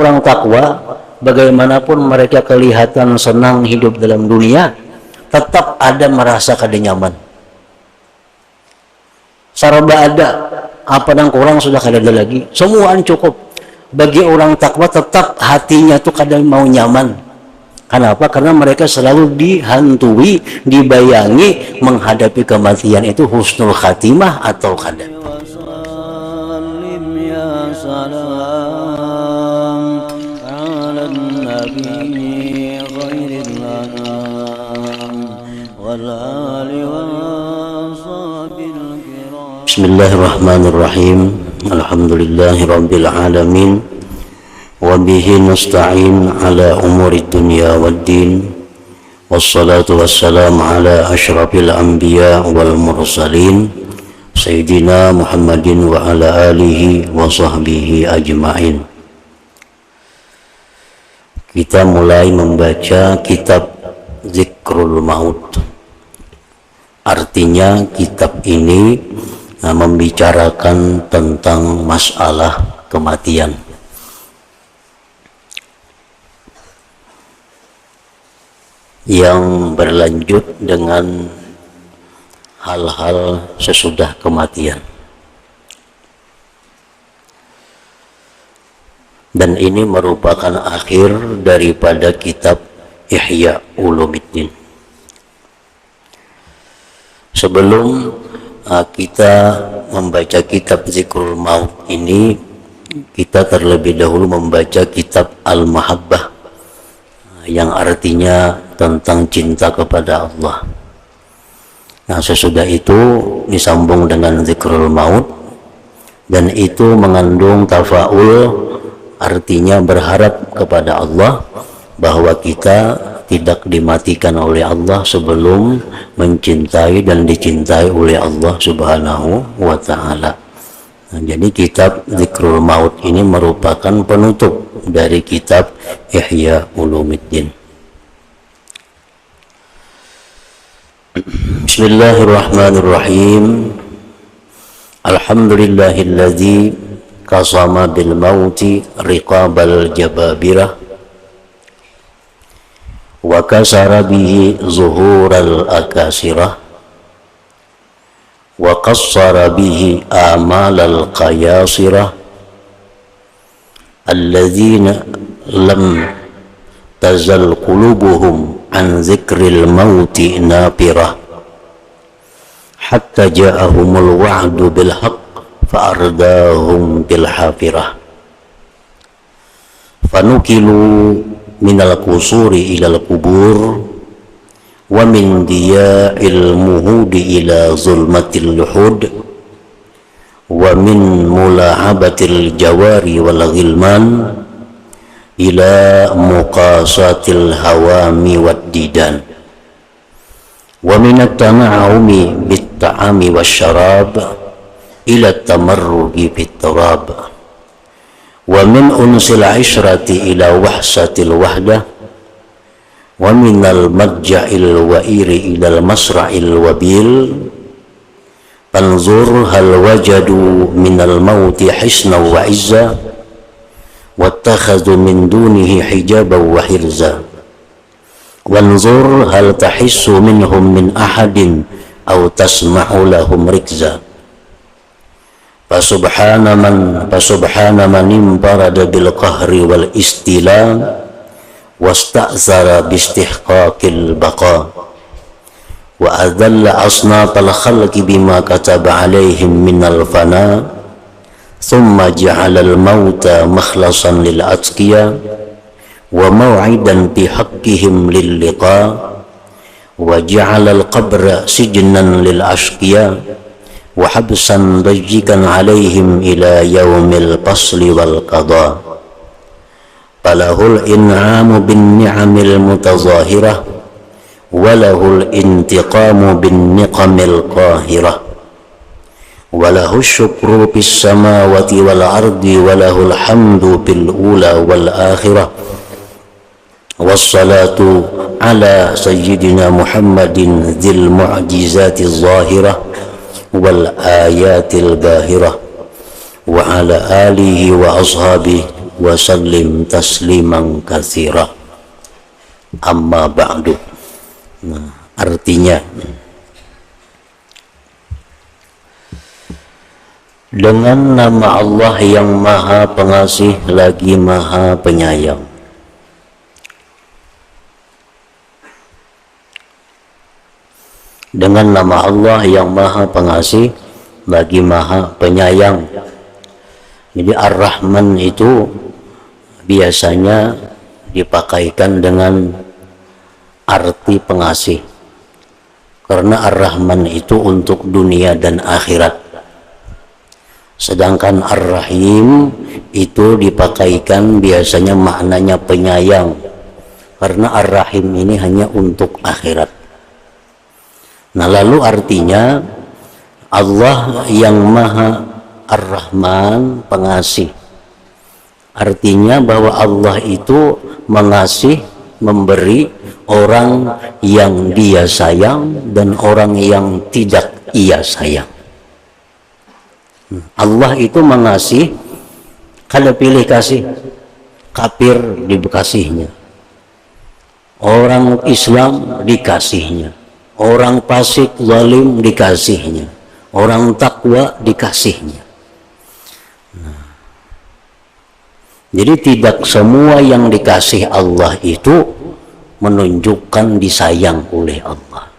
orang takwa, bagaimanapun mereka kelihatan senang hidup dalam dunia, tetap ada merasa kada nyaman. Saraba ada, apa yang kurang sudah kada ada lagi. Semuaan cukup. Bagi orang takwa tetap hatinya tuh kadang mau nyaman. Kenapa? Karena mereka selalu dihantui, dibayangi menghadapi kematian itu husnul khatimah atau kada. Bismillahirrahmanirrahim. Alhamdulillahirabbil alamin. Wa bihi nasta'in ala umuri dunya waddin. Wassalatu wassalamu ala asyrafil anbiya wal mursalin sayyidina Muhammadin wa ala alihi wa sahbihi ajma'in. Kita mulai membaca kitab Zikrul Maut. Artinya kitab ini membicarakan tentang masalah kematian. Yang berlanjut dengan hal-hal sesudah kematian. Dan ini merupakan akhir daripada kitab Ihya Ulumuddin. Sebelum kita membaca kitab Zikrul Maut ini, kita terlebih dahulu membaca kitab Al-Mahabbah, yang artinya tentang cinta kepada Allah. Nah, sesudah itu disambung dengan Zikrul Maut, dan itu mengandung tafaul, artinya berharap kepada Allah bahwa kita tidak dimatikan oleh Allah sebelum mencintai dan dicintai oleh Allah Subhanahu wa ta'ala. Nah, jadi kitab Zikrul Maut ini merupakan penutup dari kitab Ihya Ulumuddin. Bismillahirrahmanirrahim. Alhamdulillahilladzi qasama bil mauti riqabal jababirah wa kasara bihi zuhural akasirah wa qassara bihi amalal qayasirah alladzina lam tazal qulubuhum an zikril mauti napirah hatta ja'ahumul wa'du bil haqq fa'ardahum bil hafirah fanukilu minal kusuri ilal kubur wa min diya'il muhudi ila zulmatil luhud wa min mula'abatil jawari wal ghilman ila muqasatil hawami wad didan wa min at-tana'umi bit ta'ami wasyarab ila tamarrugi bit turab wa min unsil ishrati ila wahsatil wahdah wa minal madja'il wa'iri ila masra'il wabil fanzur hal wajadu minal mauti hisna wa izza wattakhadhu min dunihi hijaban wa hirza wanzur hal tahissu minhum min ahadin aw tasma'u lahum rikza Fasubhana man imbarada bil qahri wal istila wasta'zara bistihqaqil baqa wa adalla asnafal khalqi bima kataba alaihim minal fana thumma ja'ala al mauta makhlasan lil atqiya wa maw'idan bi haqqihim lil liqa wa ja'ala al qabra sijnan lil ashqiya wa habsan dajikan alaihim ila yaumil fasli wal qada falahul in'amu bin ni'amil mutazahirah walahul intiqamu bin niqamil qahirah walahu syukru bis samawati wal ardi walahul hamdu bil ula wal akhirah wassalatu ala sayyidina Muhammadin dzil mu'jizati zahirah wal ayatil bahirah wa ala alihi wa ashabihi wa sallim tasliman katsira. Amma ba'du. Nah, artinya dengan nama Allah yang Maha Pengasih lagi Maha Penyayang. Dengan nama Allah yang Maha Pengasih lagi Maha Penyayang. Jadi Ar-Rahman itu biasanya dipakaikan dengan arti pengasih, karena Ar-Rahman itu untuk dunia dan akhirat. Sedangkan Ar-Rahim itu dipakaikan biasanya maknanya penyayang, karena Ar-Rahim ini hanya untuk akhirat. Nah, lalu artinya Allah yang Maha Ar-Rahman, pengasih. Artinya bahwa Allah itu mengasih, memberi orang yang Dia sayang dan orang yang tidak Ia sayang. Allah itu mengasih, kalau pilih kasih, kafir dikasihnya, orang Islam dikasihnya, orang fasik zalim dikasihnya, orang takwa dikasihnya. Jadi tidak semua yang dikasih Allah itu menunjukkan disayang oleh Allah.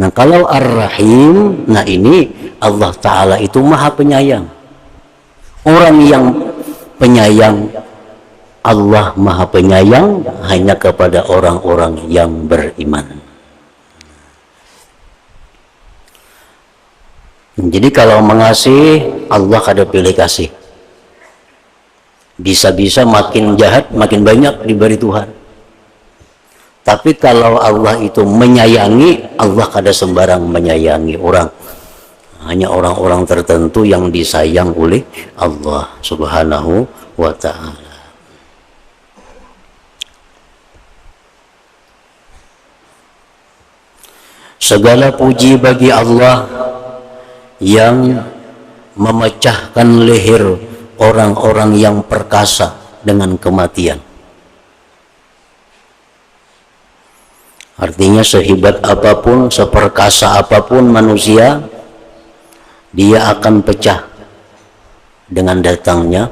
Nah, kalau Ar-Rahim, nah ini Allah Ta'ala itu Maha Penyayang. Orang yang penyayang, Allah Maha Penyayang hanya kepada orang-orang yang beriman. Jadi kalau mengasihi, Allah kada pilih kasih. Bisa-bisa makin jahat, makin banyak diberi Tuhan. Tapi kalau Allah itu menyayangi, Allah kada sembarang menyayangi orang. Hanya orang-orang tertentu yang disayang oleh Allah Subhanahu wa Ta'ala. Segala puji bagi Allah yang memecahkan leher orang-orang yang perkasa dengan kematian. Artinya sehebat apapun, seperkasa apapun manusia, dia akan pecah dengan datangnya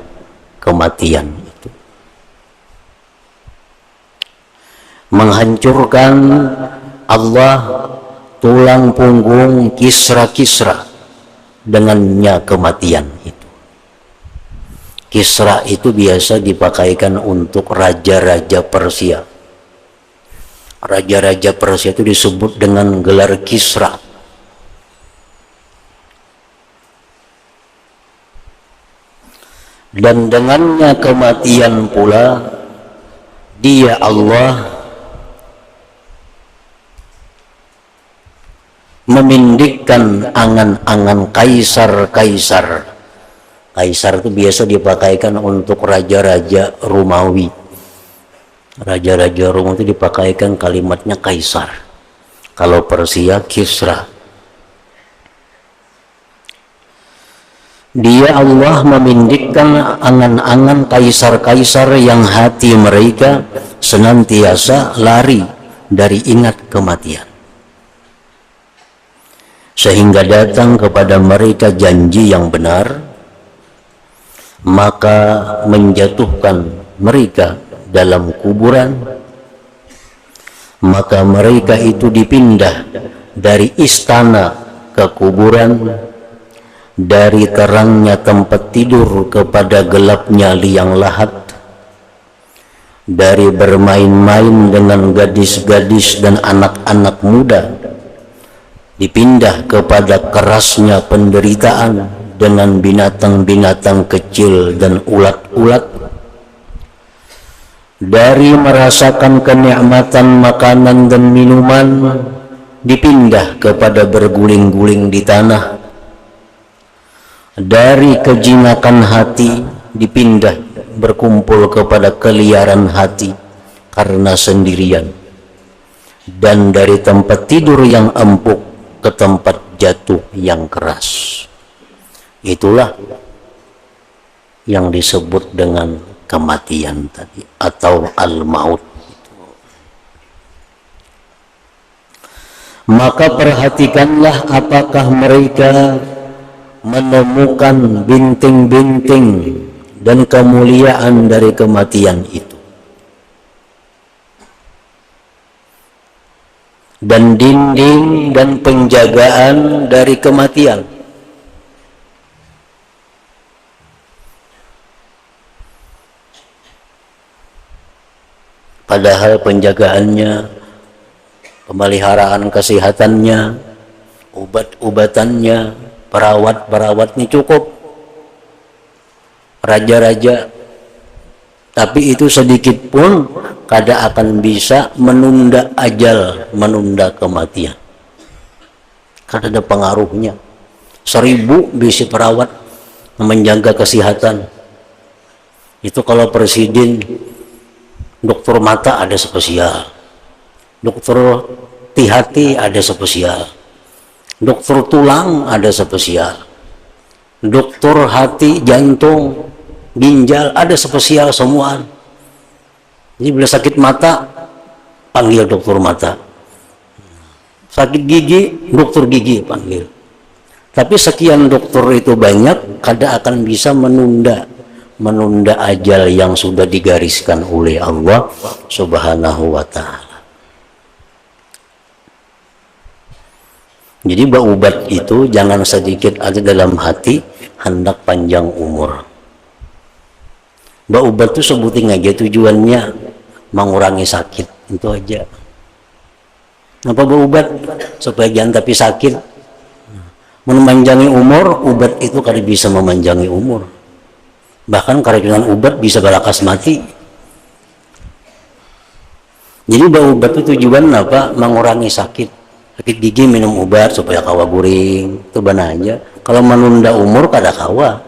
kematian itu. Menghancurkan Allah tulang punggung Kisra dengannya kematian itu. Kisra itu biasa dipakaikan untuk raja-raja Persia. Raja-raja Persia itu disebut dengan gelar Kisra. Dan dengannya kematian pula, Dia Allah memindikkan angan-angan kaisar-kaisar. Kaisar itu biasa dipakaikan untuk raja-raja Romawi. Raja-raja Rom itu dipakaikan kalimatnya kaisar. Kalau Persia, Kisra. Dia Allah memindikkan angan-angan kaisar-kaisar yang hati mereka senantiasa lari dari ingat kematian, sehingga datang kepada mereka janji yang benar, maka menjatuhkan mereka dalam kuburan, maka mereka itu dipindah dari istana ke kuburan, dari terangnya tempat tidur kepada gelapnya liang lahat, dari bermain-main dengan gadis-gadis dan anak-anak muda, dipindah kepada kerasnya penderitaan dengan binatang-binatang kecil dan ulat-ulat, dari merasakan kenikmatan makanan dan minuman dipindah kepada berguling-guling di tanah, dari kejinakan hati dipindah berkumpul kepada keliaran hati karena sendirian, dan dari tempat tidur yang empuk ke tempat jatuh yang keras. Itulah yang disebut dengan kematian tadi atau al-maut. Maka perhatikanlah apakah mereka menemukan binting-binting dan kemuliaan dari kematian itu, dan dinding dan penjagaan dari kematian. Padahal penjagaannya, pemeliharaan kesehatannya, obat-obatannya, perawat-perawatnya cukup, raja-raja. Tapi itu sedikit pun kada akan bisa menunda ajal, menunda kematian. Kada ada pengaruhnya. 1000 bisi perawat menjaga kesehatan. Itu kalau presiden, dokter mata ada spesial, dokter hati ada spesial, dokter tulang ada spesial, dokter hati, jantung, ginjal ada spesial semua. Jadi bila sakit mata panggil dokter mata, sakit gigi dokter gigi panggil. Tapi sekian dokter itu banyak, kada akan bisa menunda ajal yang sudah digariskan oleh Allah Subhanahu wa ta'ala. Jadi obat itu jangan sedikit ada dalam hati, hendak panjang umur. Obat itu sebutin aja tujuannya mengurangi sakit, itu aja. Apa obat? Supaya jangan tapi sakit. Memanjangi umur, obat itu kada bisa memanjangi umur. Bahkan keracunan obat bisa balakas mati. Jadi obat itu tujuan apa? Mengurangi sakit. Sakit gigi minum obat supaya kawa guring, itu benar aja. Kalau menunda umur kada kawa.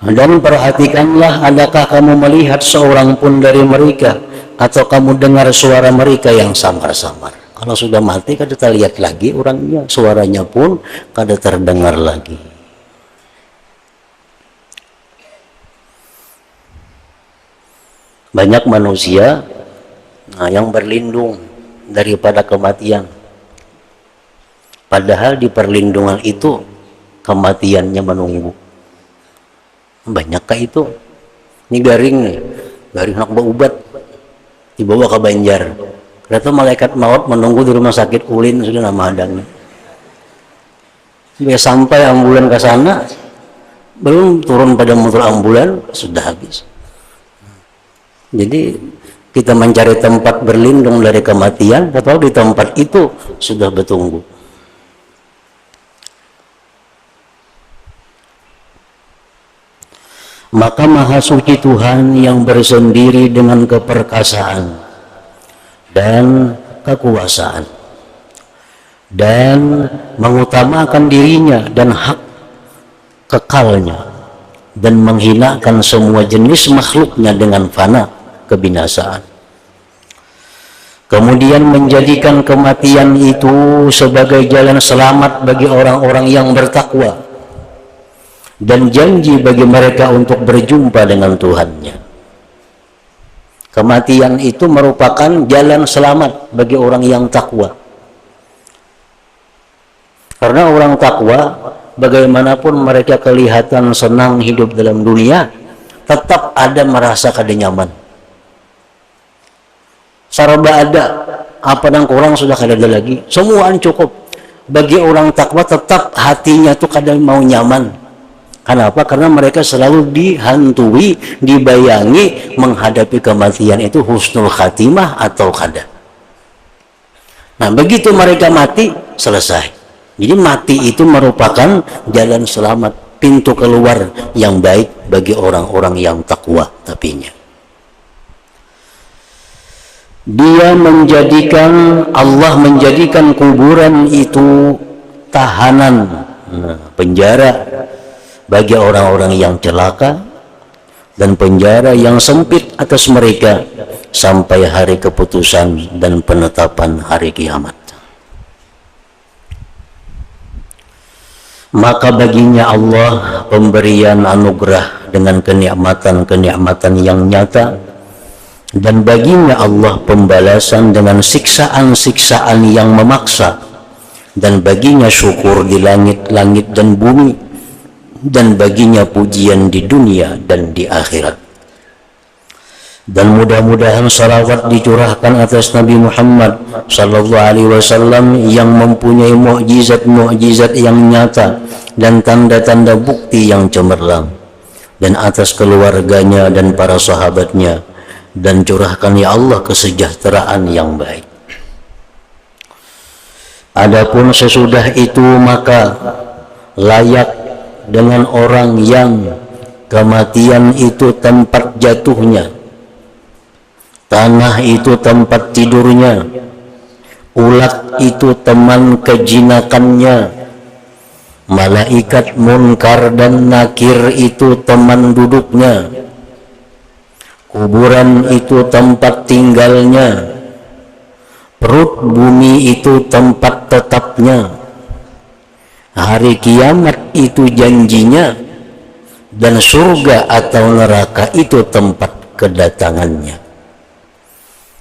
Dan perhatikanlah, adakah kamu melihat seorang pun dari mereka, atau kamu dengar suara mereka yang samar-samar. Kalau sudah mati kada terlihat lagi orangnya, suaranya pun kada terdengar lagi. Banyak manusia yang berlindung daripada kematian. Padahal di perlindungan itu kematiannya menunggu. Banyakkah itu? Ini garing nih, garing nak berobat, dibawa ke Banjar. Ternyata malaikat maut menunggu di rumah sakit Ulin, sudah nama adanya. Sampai sampai ambulan ke sana, belum turun pada motor ambulan, sudah habis. Jadi kita mencari tempat berlindung dari kematian, atau di tempat itu sudah bertunggu. Maka Maha Suci Tuhan yang bersendiri dengan keperkasaan dan kekuasaan, dan mengutamakan dirinya dan hak kekalnya, dan menghinakan semua jenis makhluknya dengan fana kebinasaan. Kemudian menjadikan kematian itu sebagai jalan selamat bagi orang-orang yang bertakwa, dan janji bagi mereka untuk berjumpa dengan Tuhannya. Kematian itu merupakan jalan selamat bagi orang yang takwa. Karena orang takwa, bagaimanapun mereka kelihatan senang hidup dalam dunia, tetap ada merasa kada nyaman. Saraba ada, apa yang kurang sudah kada ada lagi. Semua cukup. Bagi orang takwa tetap hatinya tuh kada mau nyaman. Kenapa? Karena mereka selalu dihantui, dibayangi menghadapi kematian itu husnul khatimah atau kada. Nah, begitu mereka mati, selesai. Jadi mati itu merupakan jalan selamat, pintu keluar yang baik bagi orang-orang yang takwa tapinya. Allah menjadikan kuburan itu tahanan, penjara bagi orang-orang yang celaka, dan penjara yang sempit atas mereka sampai hari keputusan dan penetapan hari kiamat. maka baginya Allah pemberian anugerah dengan kenikmatan-kenikmatan yang nyata, dan baginya Allah pembalasan dengan siksaan-siksaan yang memaksa, dan baginya syukur di langit-langit dan bumi, dan baginya pujian di dunia dan di akhirat. Dan mudah-mudahan salawat dicurahkan atas Nabi Muhammad sallallahu alaihi wasallam yang mempunyai mukjizat-mukjizat yang nyata dan tanda-tanda bukti yang cemerlang, dan atas keluarganya dan para sahabatnya, dan curahkan ya Allah kesejahteraan yang baik. Adapun sesudah itu maka layak dengan orang yang kematian itu tempat jatuhnya, tanah itu tempat tidurnya, ulat itu teman kejinakannya, malaikat munkar dan nakir itu teman duduknya, kuburan itu tempat tinggalnya, perut bumi itu tempat tetapnya, hari kiamat itu janjinya, dan surga atau neraka itu tempat kedatangannya.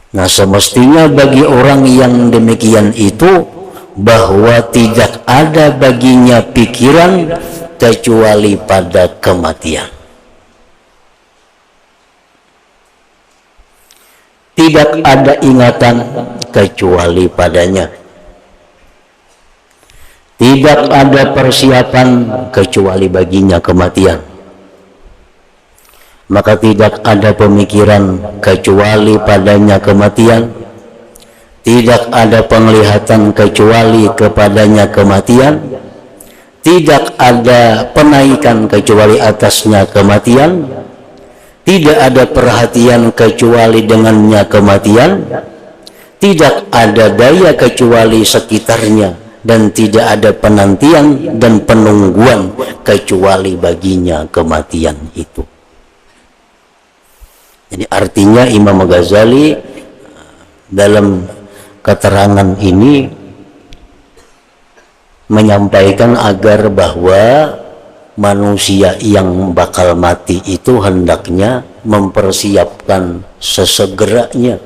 Nah, semestinya bagi orang yang demikian itu bahwa tidak ada baginya pikiran kecuali pada kematian. Tidak ada ingatan kecuali padanya. Tidak ada persiapan kecuali baginya kematian. Maka tidak ada pemikiran kecuali padanya kematian, tidak ada penglihatan kecuali kepadanya kematian, tidak ada penaikan kecuali atasnya kematian, tidak ada perhatian kecuali dengannya kematian, tidak ada daya kecuali sekitarnya, dan tidak ada penantian dan penungguan kecuali baginya kematian itu. Jadi artinya Imam Ghazali dalam keterangan ini menyampaikan agar bahwa manusia yang bakal mati itu hendaknya mempersiapkan sesegeranya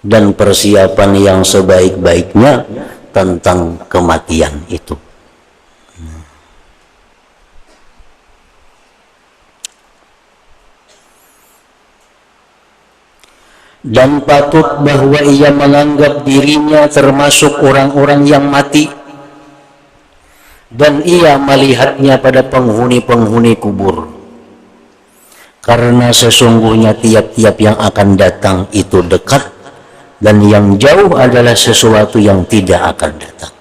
dan persiapan yang sebaik-baiknya tentang kematian itu. Dan patut bahwa ia menganggap dirinya termasuk orang-orang yang mati, dan ia melihatnya pada penghuni-penghuni kubur, karena sesungguhnya tiap-tiap yang akan datang itu dekat, dan yang jauh adalah sesuatu yang tidak akan datang.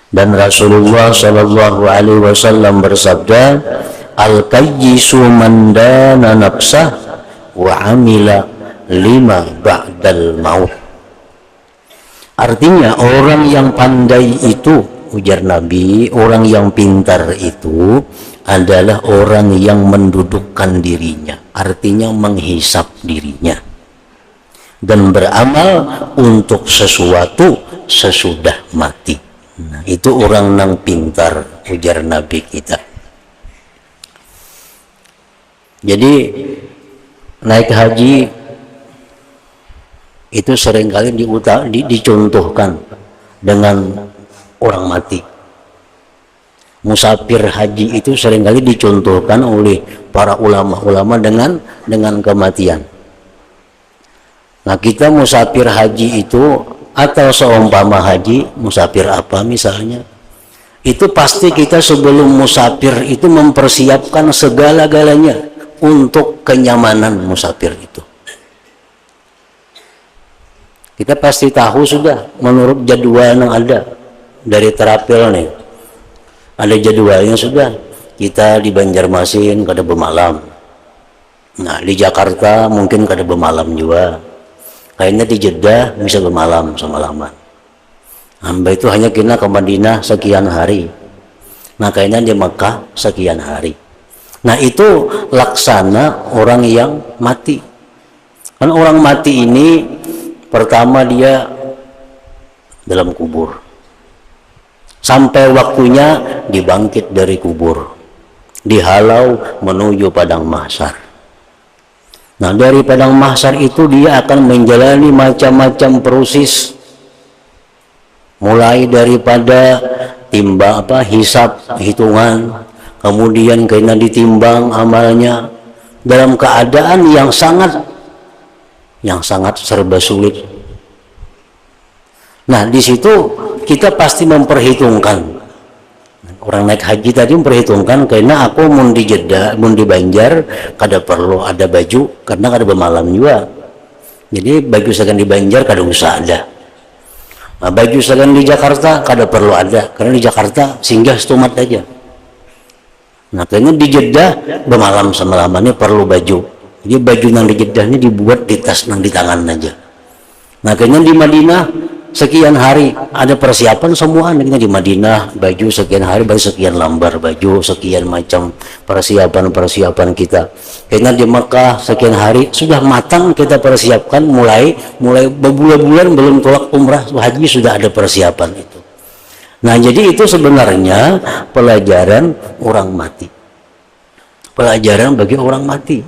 Dan Rasulullah Shallallahu Alaihi Wasallam bersabda, al-qayyisu man dana nafsah wa amila lima ba'dal maut. Artinya orang yang pandai itu, ujar Nabi, orang yang pintar itu adalah orang yang mendudukkan dirinya, artinya menghisap dirinya, dan beramal untuk sesuatu sesudah mati. Nah, itu orang yang pintar, ujar Nabi kita. Jadi naik haji itu seringkali dicontohkan dengan orang mati. Musafir haji itu seringkali dicontohkan oleh para ulama-ulama dengan kematian. Nah, kita musafir haji itu atau seumpama haji, musafir apa misalnya, itu pasti kita sebelum musafir itu mempersiapkan segala-galanya untuk kenyamanan musafir itu. Kita pasti tahu sudah menurut jadwal yang ada dari Terapil nih, ada jadwalnya sudah. Kita di Banjarmasin kada bermalam, nah di Jakarta mungkin kada bermalam juga, kayaknya di Jeddah bisa bermalam semalaman. Hamba itu hanya kena ke Madinah sekian hari, nah kayaknya di Mekah sekian hari. Nah, itu laksana orang yang mati. Kan orang mati ini pertama dia dalam kubur. sampai waktunya dibangkit dari kubur, dihalau menuju padang mahsyar. Nah, dari padang mahsyar itu dia akan menjalani macam-macam proses, mulai daripada timbang hisab, hitungan, kemudian kena ditimbang amalnya dalam keadaan yang sangat serba sulit. Nah, di situ kita pasti memperhitungkan. Orang naik haji tadi memperhitungkan, karena aku mau di Jeddah, mau di Banjar, kada perlu ada baju, karena kada bermalam juga. Jadi baju segan di Banjar kada usah ada. Nah, baju segan di Jakarta kada perlu ada, karena di Jakarta singgah setumat aja. Nah, kayaknya di Jeddah bermalam selama-lamanya perlu baju. Jadi baju yang di Jeddah ini dibuat di tas yang di tangan aja. Nah, kayaknya di Madinah sekian hari ada persiapan semua. Kita di Madinah baju sekian hari, baru sekian lambar baju, sekian macam persiapan kita. Kayaknya di Mekah sekian hari sudah matang kita persiapkan, mulai berbulan-bulan belum tolak umrah haji sudah ada persiapan itu. Nah, jadi itu sebenarnya pelajaran orang mati, pelajaran bagi orang mati.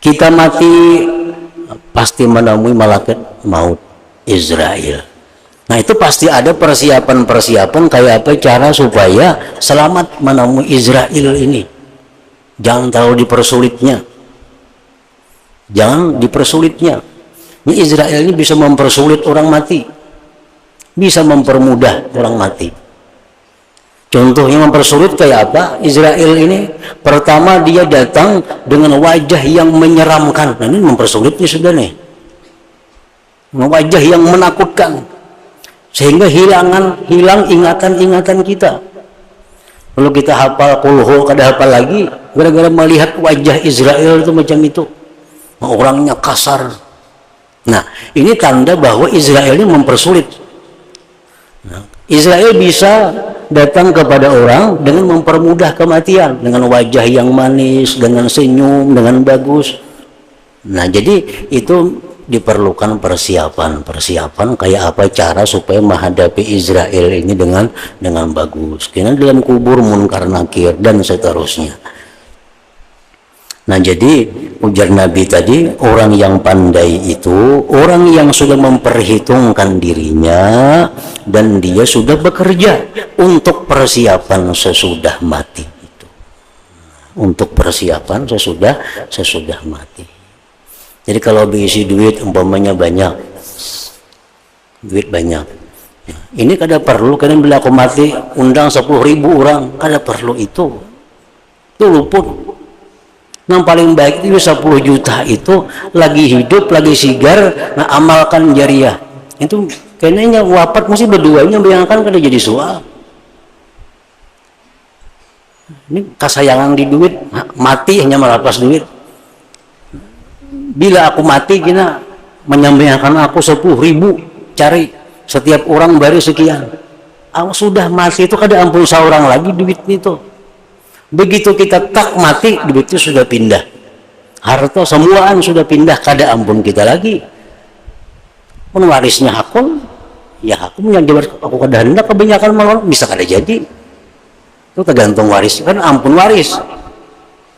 Kita mati pasti menemui malaikat maut Israel. Nah, itu pasti ada persiapan kayak apa cara supaya selamat menemui Israel ini. Jangan terlalu dipersulitnya. Jangan dipersulitnya. Ini Israel ini bisa mempersulit orang mati, bisa mempermudah orang mati. Contohnya mempersulit kayak apa? Israel ini pertama dia datang dengan wajah yang menyeramkan. Nah, ini mempersulitnya sudah nih. Wajah yang menakutkan, sehingga hilang ingatan-ingatan kita. Kalau kita hafal kulhu kada hafal lagi, gara-gara melihat wajah Israel itu macam itu, orangnya kasar. Nah, ini tanda bahwa Israel ini mempersulit. Nah, Israel bisa datang kepada orang dengan mempermudah kematian, dengan wajah yang manis, dengan senyum, dengan bagus. Nah, jadi itu diperlukan persiapan kayak apa cara supaya menghadapi Israel ini dengan bagus. Karena dalam kubur munkar nakir dan seterusnya. Nah, jadi ujar Nabi tadi, orang yang pandai itu orang yang sudah memperhitungkan dirinya dan dia sudah bekerja untuk persiapan sesudah mati itu. Untuk persiapan sesudah mati. Jadi kalau diisi duit umpamanya banyak, duit banyak, ini kada perlu, karena bila aku mati undang 10.000 orang, kada perlu itu luput. Yang paling baik itu 10 juta itu lagi hidup, lagi sigar, nah amalkan jariah. Itu kayaknya wafat mesti berduanya bayangkan kada jadi soal. Ini kasayangan di duit, mati hanya melapas duit. Bila aku mati kena menyampaikan aku 10.000 cari setiap orang baru sekian. Aku sudah mati itu kada ampun seorang lagi duit itu. Begitu kita tak mati, duit itu sudah pindah. Harta semuaan sudah pindah, kada ampun kita lagi. Pewarisnya hakun, ya hakun yang jawab aku kada hendak kebanyakan malah bisa kada jadi. Itu tergantung waris, kan ampun waris.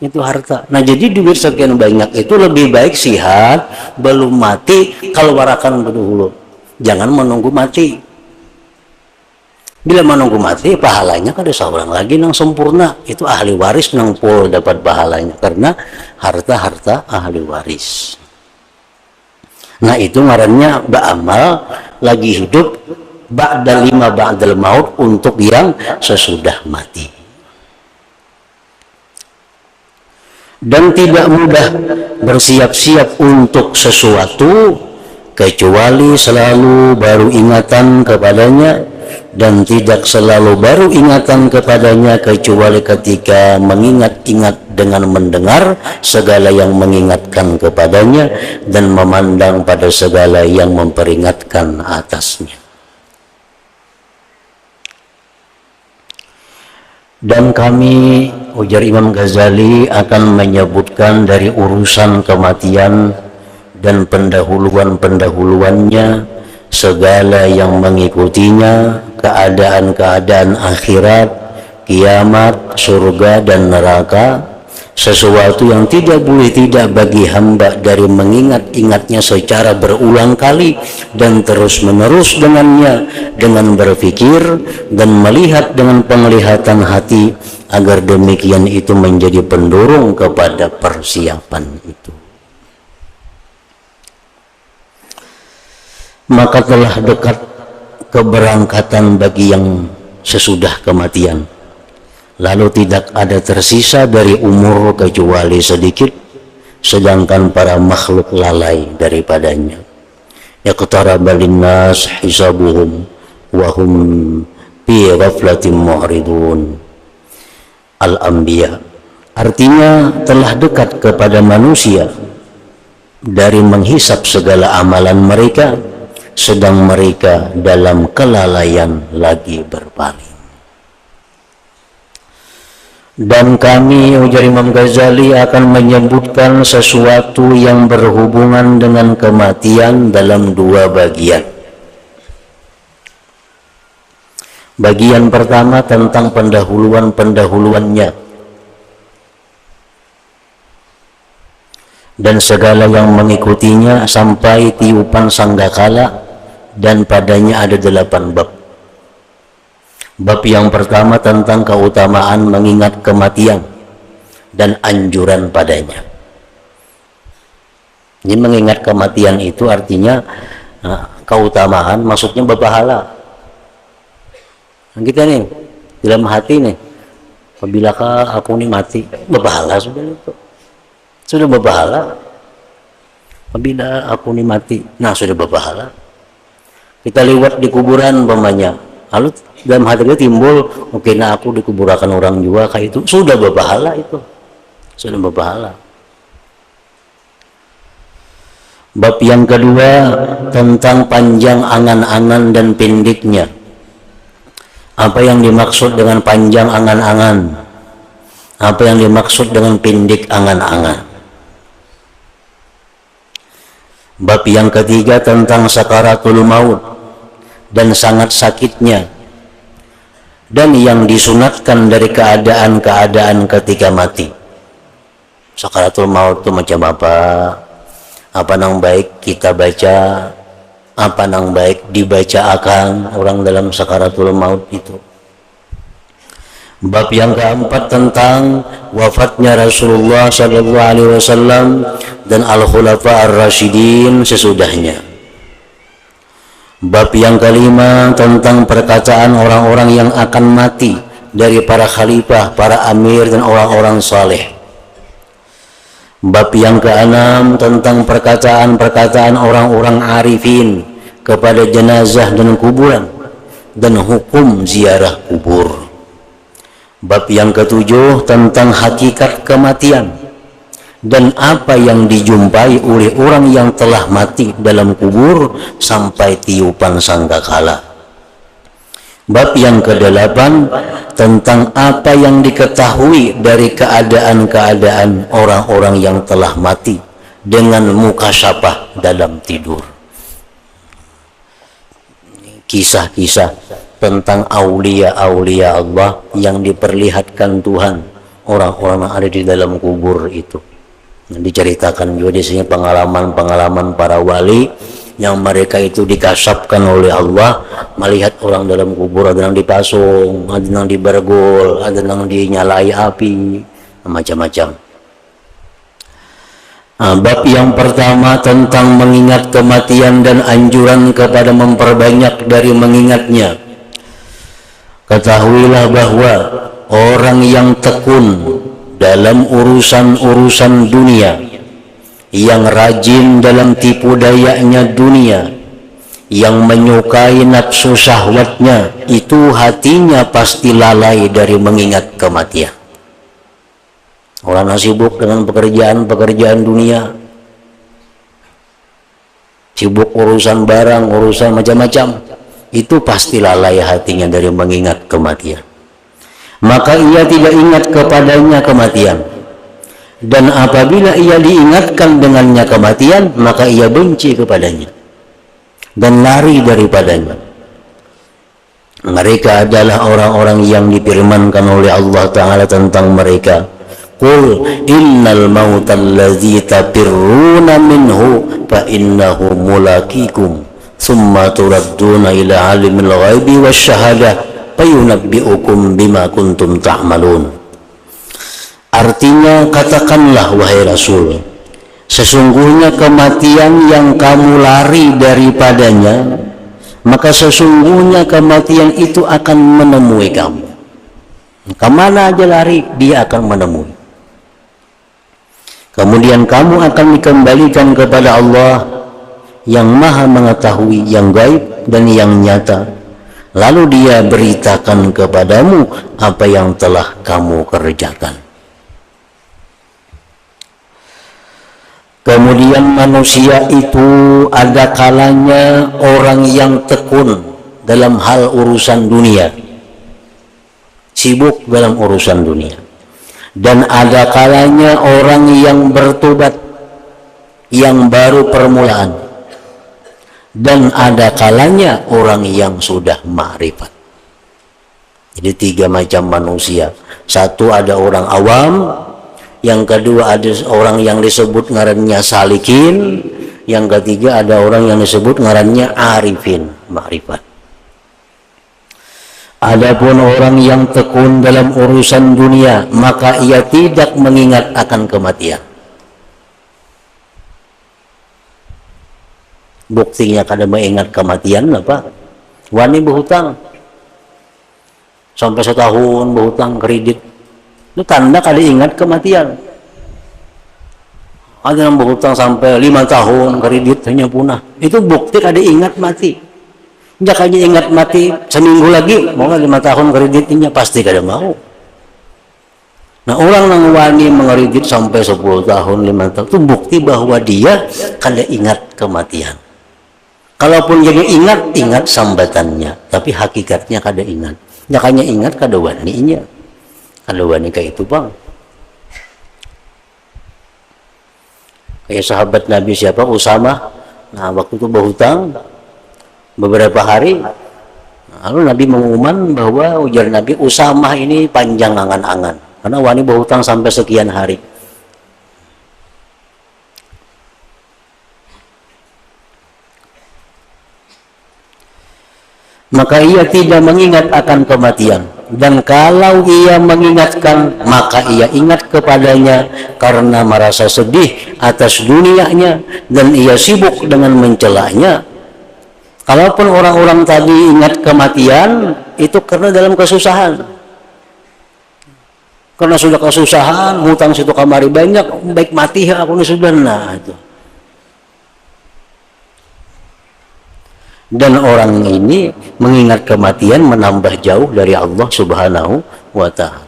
Itu harta. Nah, jadi duit sekian banyak itu lebih baik sihat, belum mati, keluarkan dulu. Jangan menunggu mati. Bila menunggu mati, pahalanya kada seorang lagi nang sempurna. Itu ahli waris nang pol dapat pahalanya, karena harta-harta ahli waris. Nah, itu ngarannya ba'amal lagi hidup ba'dal lima ba'dal maut, untuk yang sesudah mati. Dan tidak mudah bersiap-siap untuk sesuatu kecuali selalu baru ingatan kepadanya, dan tidak selalu baru ingatan kepadanya kecuali ketika mengingat-ingat dengan mendengar segala yang mengingatkan kepadanya dan memandang pada segala yang memperingatkan atasnya. Dan kami, ujar Imam Ghazali, akan menyebutkan dari urusan kematian dan pendahuluan-pendahuluannya, segala yang mengikutinya, keadaan-keadaan akhirat, kiamat, surga dan neraka, sesuatu yang tidak boleh tidak bagi hamba dari mengingat-ingatnya secara berulang kali dan terus-menerus dengannya, dengan berpikir dan melihat dengan penglihatan hati, agar demikian itu menjadi pendorong kepada persiapan itu. Maka telah dekat keberangkatan bagi yang sesudah kematian, lalu tidak ada tersisa dari umur kecuali sedikit, sedangkan para makhluk lalai daripadanya. Iqtaraba linnas hisabuhum wa hum fi ghaflatin mu'ridun. Al-Anbiya, artinya telah dekat kepada manusia dari menghisap segala amalan mereka, sedang mereka dalam kelalaian lagi berpaling. Dan kami, ujar Imam Ghazali, akan menyebutkan sesuatu yang berhubungan dengan kematian dalam dua bagian. Bagian pertama tentang pendahuluannya dan segala yang mengikutinya sampai tiupan sangkakala, dan padanya ada 8 bab. Bab yang pertama tentang keutamaan mengingat kematian dan anjuran padanya. Ini mengingat kematian itu artinya keutamaan, maksudnya berpahala. Kita nih dalam hati nih, apabila aku ini mati, berpahala sudah itu, sudah berpahala. Apabila aku ini mati, nah sudah berpahala. Kita lewat di kuburan umpamanya, lalu dalam hati kita timbul, oke, nah aku dikuburkan orang juga kayak itu, sudah berpahala itu, sudah berpahala. Bab yang kedua tentang panjang angan-angan dan pendeknya. Apa yang dimaksud dengan panjang angan-angan? Apa yang dimaksud dengan pendek angan-angan? Bab yang ketiga tentang sakaratul maut dan sangat sakitnya, dan yang disunatkan dari keadaan-keadaan ketika mati. Sakaratul maut itu macam apa? Apa yang baik kita baca, apa yang baik dibaca akan orang dalam sakaratul maut itu. Bab yang keempat tentang wafatnya Rasulullah SAW dan al-khulafa ar-rasyidin sesudahnya. Bab yang kelima tentang perkataan orang-orang yang akan mati dari para khalifah, para amir dan orang-orang saleh. Bab yang keenam tentang perkataan-perkataan orang-orang arifin kepada jenazah dan kuburan dan hukum ziarah kubur. Bab yang ketujuh tentang hakikat kematian dan apa yang dijumpai oleh orang yang telah mati dalam kubur sampai tiupan sangkakala. Bab yang kedelapan tentang apa yang diketahui dari keadaan-keadaan orang-orang yang telah mati dengan mukasyafah dalam tidur. Kisah-kisah tentang aulia-aulia Allah yang diperlihatkan Tuhan orang-orang yang ada di dalam kubur itu. Diceritakan juga di sini pengalaman-pengalaman para wali yang mereka itu dikasapkan oleh Allah melihat orang dalam kubur, ada yang dipasung, ada yang dibergol, ada yang dinyalai api, macam-macam. Bab yang pertama tentang mengingat kematian dan anjuran kepada memperbanyak dari mengingatnya. Ketahuilah bahwa orang yang tekun dalam urusan-urusan dunia, yang rajin dalam tipu dayanya dunia, yang menyukai nafsu syahwatnya, itu hatinya pasti lalai dari mengingat kematian. Orang yang sibuk dengan pekerjaan dunia, sibuk urusan barang, urusan macam-macam, itu pasti lalai hatinya dari mengingat kematian. Maka ia tidak ingat kepadanya kematian. Dan apabila ia diingatkan dengannya kematian, maka ia benci kepadanya dan lari daripadanya. Mereka adalah orang-orang yang difirmankan oleh Allah Ta'ala tentang mereka, qul innal mautal ladzi tafirruna minhu fa innahu mulaqikum summa turadduna ila alimil ghaibi wasyahadah fayunabbi'ukum bima kuntum ta'malun. Artinya, katakanlah wahai Rasul, sesungguhnya kematian yang kamu lari daripadanya, maka sesungguhnya kematian itu akan menemui kamu. Kemana aja lari, dia akan menemui. Kemudian kamu akan dikembalikan kepada Allah yang maha mengetahui yang gaib dan yang nyata. Lalu dia beritakan kepadamu apa yang telah kamu kerjakan. Kemudian manusia itu ada kalanya orang yang tekun dalam hal urusan dunia, sibuk dalam urusan dunia, dan ada kalanya orang yang bertobat, yang baru permulaan, dan ada kalanya orang yang sudah ma'rifat. Jadi 3 macam manusia. Satu, ada orang awam. Yang kedua, ada orang yang disebut ngarannya salikin. Yang ketiga, ada orang yang disebut ngarannya arifin, ma'rifat. Adapun orang yang tekun dalam urusan dunia, maka ia tidak mengingat akan kematian. Buktinya kada mengingat kematian apa? Wani berhutang sampai setahun, berhutang kredit. Itu tanda kada ingat kematian. Ada yang berhutang sampai 5 tahun, kredit hanya punah. Itu bukti kada ingat mati. Jakanya ingat mati seminggu lagi, mau 5 tahun kreditnya pasti kada mau. Nah, orang yang wani mengkredit sampai 10 tahun, 5 tahun, itu bukti bahwa dia kada ingat kematian. Kalaupun dia ingat sambatannya, tapi hakikatnya kada ingat. Jakanya ingat kada waninya. Kada wani kayak itu, Bang. Kayak sahabat Nabi siapa? Usama. Nah, waktu itu berhutang beberapa hari, lalu Nabi mengumuman bahwa ujar Nabi, Usama ini panjang angan-angan karena wani berhutang sampai sekian hari. Maka ia tidak mengingat akan kematian, dan kalau ia mengingatkan, maka ia ingat kepadanya karena merasa sedih atas dunianya dan ia sibuk dengan mencelanya. Kalaupun orang-orang tadi ingat kematian, itu karena dalam kesusahan. Karena sudah kesusahan, hutang situ kamari banyak, baik mati aku ini sudah, nah itu. Dan orang ini mengingat kematian menambah jauh dari Allah Subhanahu wa Ta'ala.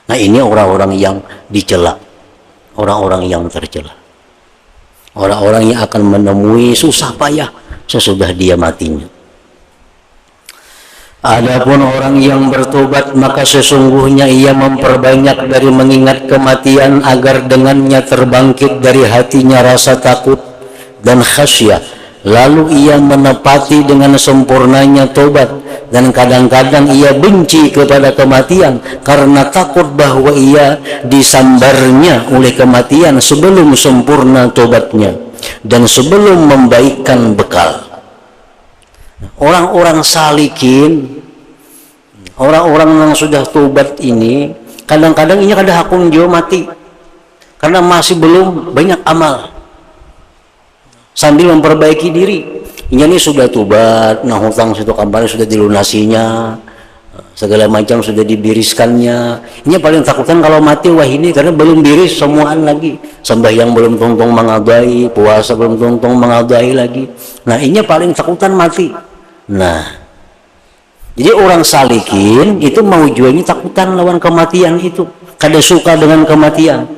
Nah, ini orang-orang yang dicela, orang-orang yang tercela, orang-orang yang akan menemui susah payah sesudah dia matinya. Adapun orang yang bertobat, maka sesungguhnya ia memperbanyak dari mengingat kematian agar dengannya terbangkit dari hatinya rasa takut dan khasyah. Lalu ia menepati dengan sempurnanya tobat, dan kadang-kadang ia benci kepada kematian karena takut bahwa ia disambarnya oleh kematian sebelum sempurna tobatnya dan sebelum membaikkan bekal. Orang-orang salikin, orang-orang yang sudah tobat ini, kadang-kadang ini kada hakun jauh mati karena masih belum banyak amal, sambil memperbaiki diri. Ini sudah tobat, nah hutang situ kembali sudah dilunasinya, segala macam sudah dibiriskannya. Ini paling takutan kalau mati, wah ini karena belum biris semuaan lagi, sembahyang belum tungtung mengadai, puasa belum tungtung mengadai lagi. Nah, ini paling takutan mati. Nah, jadi orang salikin itu mau jualnya takutan lawan kematian itu, kada suka dengan kematian,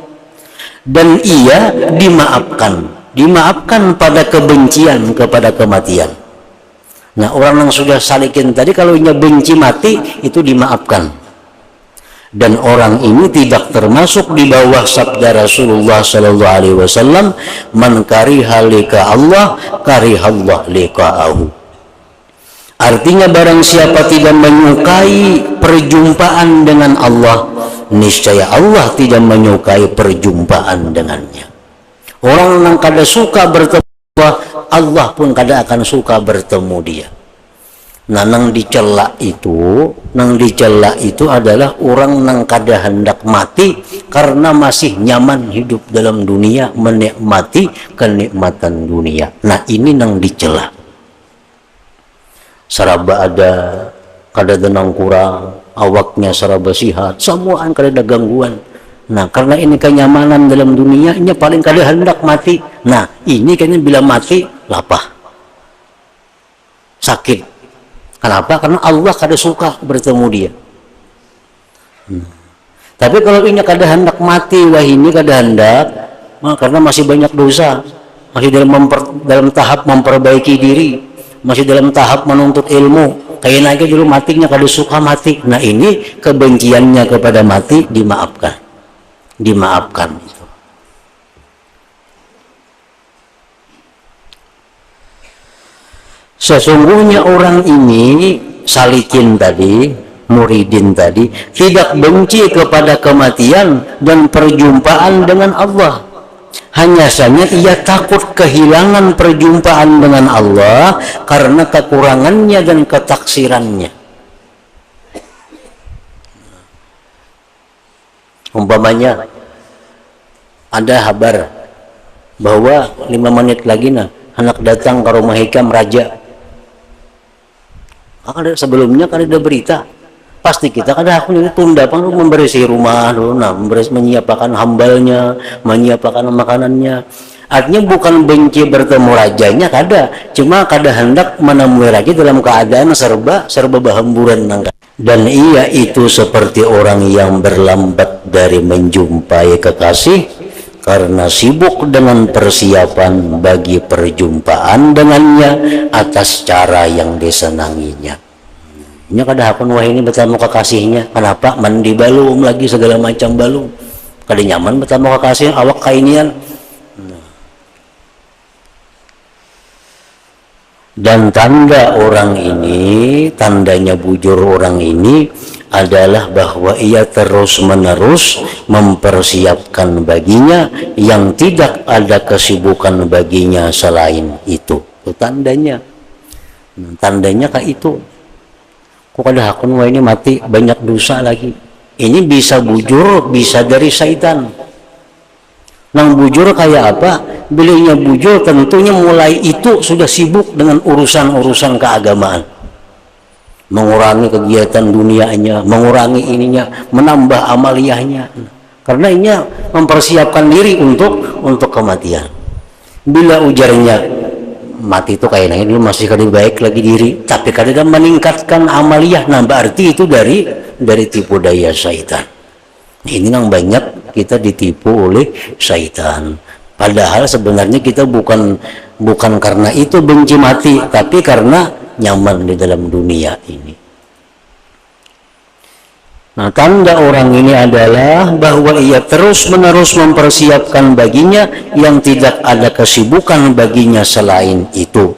dan ia dimaafkan pada kebencian kepada kematian. Nah, orang yang sudah salikin tadi kalau ia benci mati itu dimaafkan, dan orang ini tidak termasuk di bawah sabda Rasulullah sallallahu alaihi wasallam, man kariha lika Allah karihallah lika'ahu. Artinya barang siapa tidak menyukai perjumpaan dengan Allah, niscaya Allah tidak menyukai perjumpaan dengannya. Orang yang kada suka bertemu Allah pun kada akan suka bertemu dia. Nah, nang dicela itu adalah orang nang kada hendak mati karena masih nyaman hidup dalam dunia, menikmati kenikmatan dunia. Nah, ini nang dicela. Saraba ada kada tenang kurang, awaknya saraba sihat, semuaan kada ada gangguan. Nah, karena ini kenyamanan dalam dunia, ini paling kada hendak mati. Nah, ini kayaknya bila mati lapah, sakit. Kenapa? Karena Allah kada suka bertemu dia. Tapi kalau ini kada hendak mati, wah ini kada hendak, karena masih banyak dosa, masih dalam tahap memperbaiki diri, masih dalam tahap menuntut ilmu. Kayak lagi dulu matinya kada suka mati. Nah, ini kebenciannya kepada mati dimaafkan. Itu. Sesungguhnya orang ini, salikin tadi, muridin tadi, tidak benci kepada kematian dan perjumpaan dengan Allah. Hanya saja ia takut kehilangan perjumpaan dengan Allah karena kekurangannya dan ketaksirannya. Umpamanya ada kabar bahwa 5 menit lagi anak datang ke rumah hikam raja. Sebelumnya kan ada berita, pasti kita kada aku ini tunda membersih rumah dulu, menyiapkan hambalnya, menyiapkan makanannya. Artinya bukan benci bertemu rajanya, cuma kada hendak menemui raja dalam keadaan serba bahamburan. Dan ia itu seperti orang yang berlambat dari menjumpai kekasih karena sibuk dengan persiapan bagi perjumpaan dengannya atas cara yang disenanginya. Ini kada hakun wah ini bertemu kekasihnya. Kenapa? Mandi balum lagi segala macam balum. Kada nyaman bertemu kekasih awak kainian. Dan tanda orang ini, tandanya bujur orang ini adalah bahwa ia terus-menerus mempersiapkan baginya yang tidak ada kesibukan baginya selain itu. Itu tandanya. Tandanya kayak itu. Kok ada hakun wah ini mati banyak dosa lagi. Ini bisa bujur, bisa dari syaitan. Nang bujur kayak apa? Bilanya bujur tentunya mulai itu sudah sibuk dengan urusan-urusan keagamaan. Mengurangi kegiatan dunianya, mengurangi ininya, menambah amaliyahnya. Karena ini mempersiapkan diri untuk kematian. Bila ujarnya mati itu kayaknya dulu masih kada baik lagi diri, tapi kada meningkatkan amaliyah, nah berarti itu dari tipu daya syaitan. Ini yang banyak kita ditipu oleh syaitan. Padahal sebenarnya kita bukan karena itu benci mati, tapi karena nyaman di dalam dunia ini. Nah, tanda orang ini adalah bahwa ia terus-menerus mempersiapkan baginya yang tidak ada kesibukan baginya selain itu.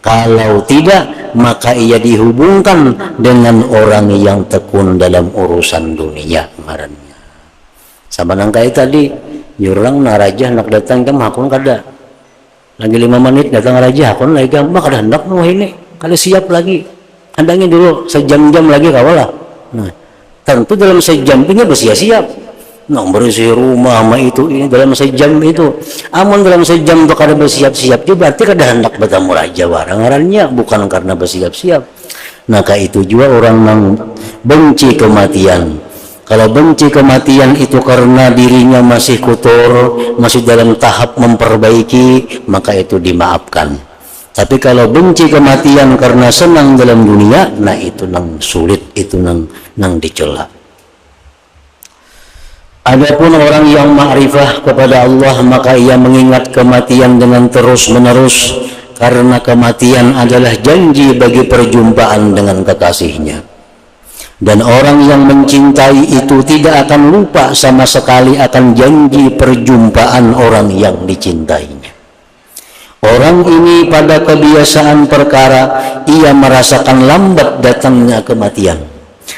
Kalau tidak, maka ia dihubungkan dengan orang yang tekun dalam urusan dunia. Kemarinnya sama nang kayak tadi, jurang naraja nak datang ke makun kada. Lagi 5 menit datang raja, hakun lagi gampang kada hendak wah ini, kada siap lagi. Handangin dulu sejam-jam lagi kawalah. Nah, tentu dalam sejam itu bersiap-siap. Nah, bersih rumah sama itu ini dalam sejam itu. Amun dalam sejam itu kada bersiap-siap juga berarti kada hendak bertemu raja warangarannya, bukan karena bersiap-siap. Nah, kayak itu juga orang yang benci kematian. Kalau benci kematian itu karena dirinya masih kotor, masih dalam tahap memperbaiki, maka itu dimaafkan. Tapi kalau benci kematian karena senang dalam dunia, nah itu nang sulit, itu nang dicela. Adapun orang yang ma'rifah kepada Allah, maka ia mengingat kematian dengan terus-menerus, karena kematian adalah janji bagi perjumpaan dengan kekasihnya. Dan orang yang mencintai itu tidak akan lupa sama sekali akan janji perjumpaan orang yang dicintainya. Orang orang ini pada kebiasaan perkara ia merasakan lambat datangnya kematian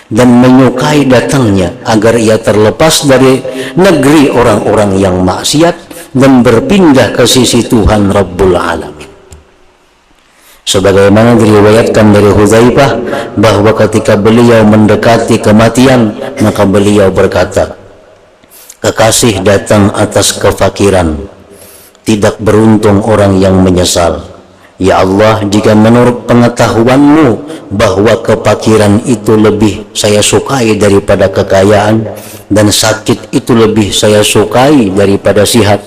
dan menyukai datangnya agar ia terlepas dari negeri orang-orang yang maksiat dan berpindah ke sisi Tuhan Rabbul Alamin. Sebagaimana diriwayatkan dari Hudzaifah bahwa ketika beliau mendekati kematian, maka beliau berkata, kekasih datang atas kefakiran, tidak beruntung orang yang menyesal. Ya Allah, jika menurut pengetahuanmu bahwa kefakiran itu lebih saya sukai daripada kekayaan, dan sakit itu lebih saya sukai daripada sihat,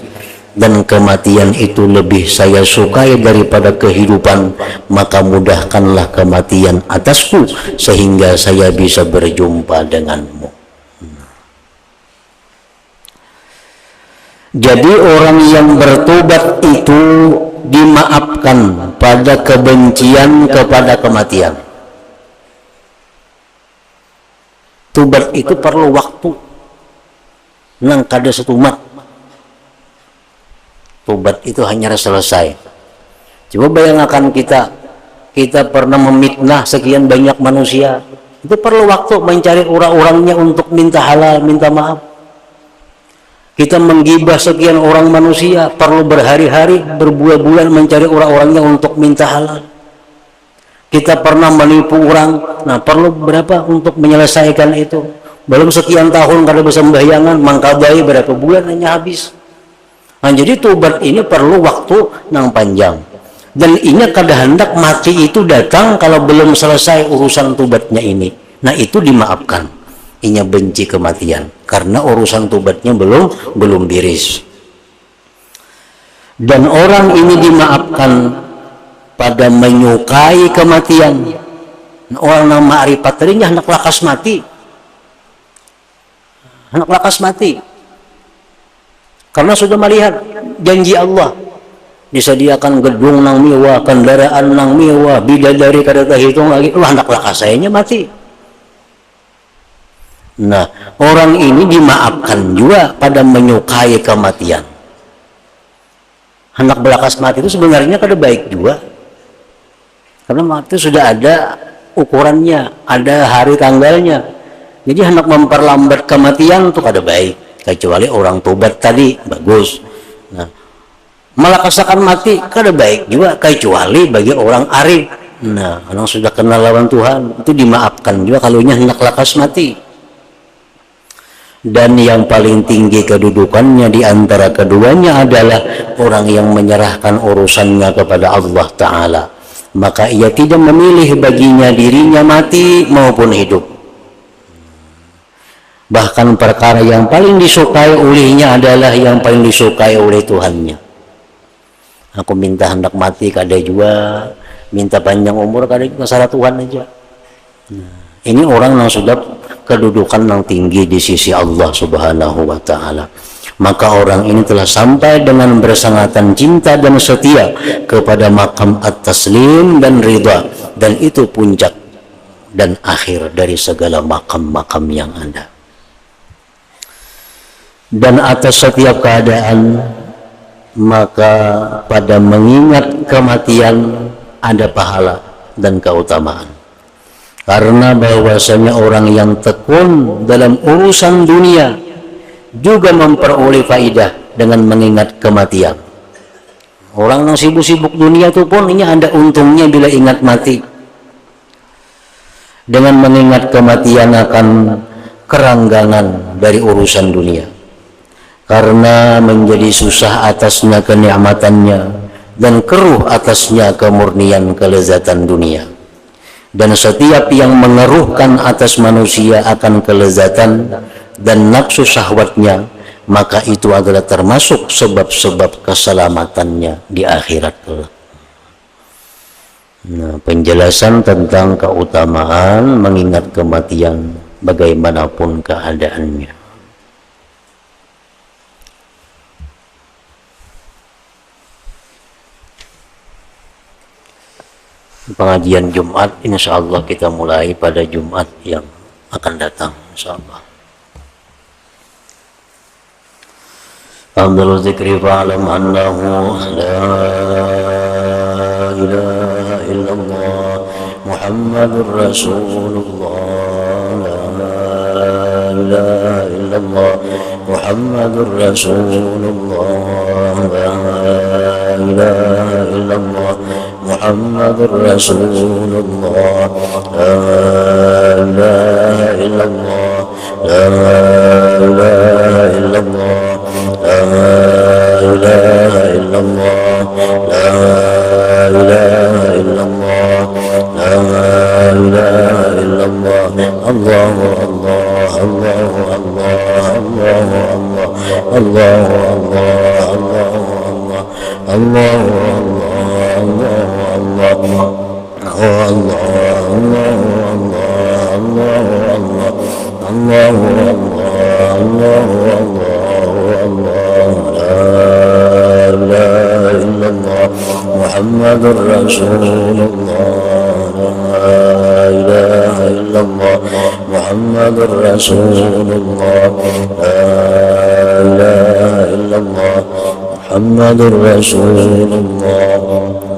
dan kematian itu lebih saya sukai daripada kehidupan, maka mudahkanlah kematian atasku sehingga saya bisa berjumpa denganmu. Jadi orang yang bertobat itu dimaafkan pada kebencian kepada kematian. Tobat itu perlu waktu, nang kada setumat. Tobat itu hanya selesai. Coba bayangkan kita pernah memfitnah sekian banyak manusia. Itu perlu waktu mencari orang-orangnya untuk minta halal, minta maaf. Kita menggibah sekian orang manusia, perlu berhari-hari, berbulan-bulan mencari orang-orangnya untuk minta halal. Kita pernah menipu orang, nah perlu berapa untuk menyelesaikan itu? Belum sekian tahun kada bisa membahyangan, mangkabai berapa bulan hanya habis. Nah, jadi tobat ini perlu waktu yang panjang. Dan ini kada hendak mati itu datang kalau belum selesai urusan tobatnya ini. Nah, itu dimaafkan. Inya benci kematian karena urusan tobatnya belum beres. Dan orang ini dimaafkan pada menyukai kematian. Orang yang ma'rifat tadinya hendak lakas mati. Hendak lakas mati. Karena sudah melihat janji Allah. Disediakan gedung nang mewah, kendaraan nang mewah, bidadari kada terhitung lagi. Wah, hendak lakas sayanya mati. Nah, orang ini dimaafkan juga pada menyukai kematian. Hendak belakas mati itu sebenarnya kada baik juga. Karena mati sudah ada ukurannya, ada hari tanggalnya. Jadi hendak memperlambat kematian itu kada baik. Kecuali orang tobat tadi, bagus. Nah, melakasakan mati kada baik juga, kecuali bagi orang arif. Nah, orang sudah kenal lawan Tuhan, itu dimaafkan juga kalau hendak lakas mati. Dan yang paling tinggi kedudukannya di antara keduanya adalah orang yang menyerahkan urusannya kepada Allah Ta'ala. Maka ia tidak memilih baginya dirinya mati maupun hidup. Bahkan perkara yang paling disukai olehnya adalah yang paling disukai oleh Tuhannya. Aku minta hendak mati kada juga, minta panjang umur kada juga, salah Tuhan aja. Ini orang yang sudah kedudukan yang tinggi di sisi Allah Subhanahu wa Ta'ala. Maka orang ini telah sampai dengan bersangatan cinta dan setia kepada makam at-taslim dan ridha, dan itu puncak dan akhir dari segala makam-makam yang ada. Dan atas setiap keadaan, maka pada mengingat kematian ada pahala dan keutamaan. Karena bahwasanya orang yang tekun dalam urusan dunia juga memperoleh faidah dengan mengingat kematian. Orang yang sibuk-sibuk dunia itu pun ini ada untungnya bila ingat mati. Dengan mengingat kematian akan keranggangan dari urusan dunia. Karena menjadi susah atasnya kenikmatannya dan keruh atasnya kemurnian kelezatan dunia. Dan setiap yang mengeruhkan atas manusia akan kelezatan dan nafsu syahwatnya, maka itu adalah termasuk sebab-sebab keselamatannya di akhirat. Nah, penjelasan tentang keutamaan mengingat kematian bagaimanapun keadaannya. Pengajian Jumat insya Allah kita mulai pada Jumat yang akan datang insya Allah. Alhamdulillah zikri fa'alam annahu la إله إلا الله محمد رسول الله لا إله إلا الله محمد رسول الله لا إله إلا الله محمد رسول الله لا إله إلا الله لا إله إلا الله لا إله إلا الله لا إله إلا الله لا إله إلا الله الله الله الله الله الله الله الله الله الله محمد رسول الله لا إله إلا الله محمد رسول الله لا إله إلا الله محمد رسول الله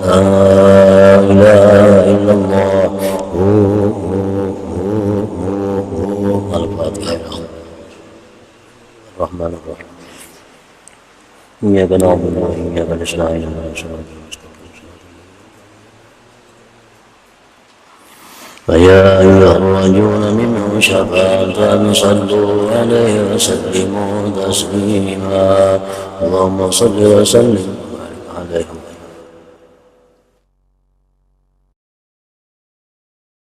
لا إله إلا الله الفاتحة الرحمن الرحيم إياك نعبد وإياك نستعين فيا أيها الرجل منه شفاعة صلوا عليه وسلموا تسليما اللهم صل وسلم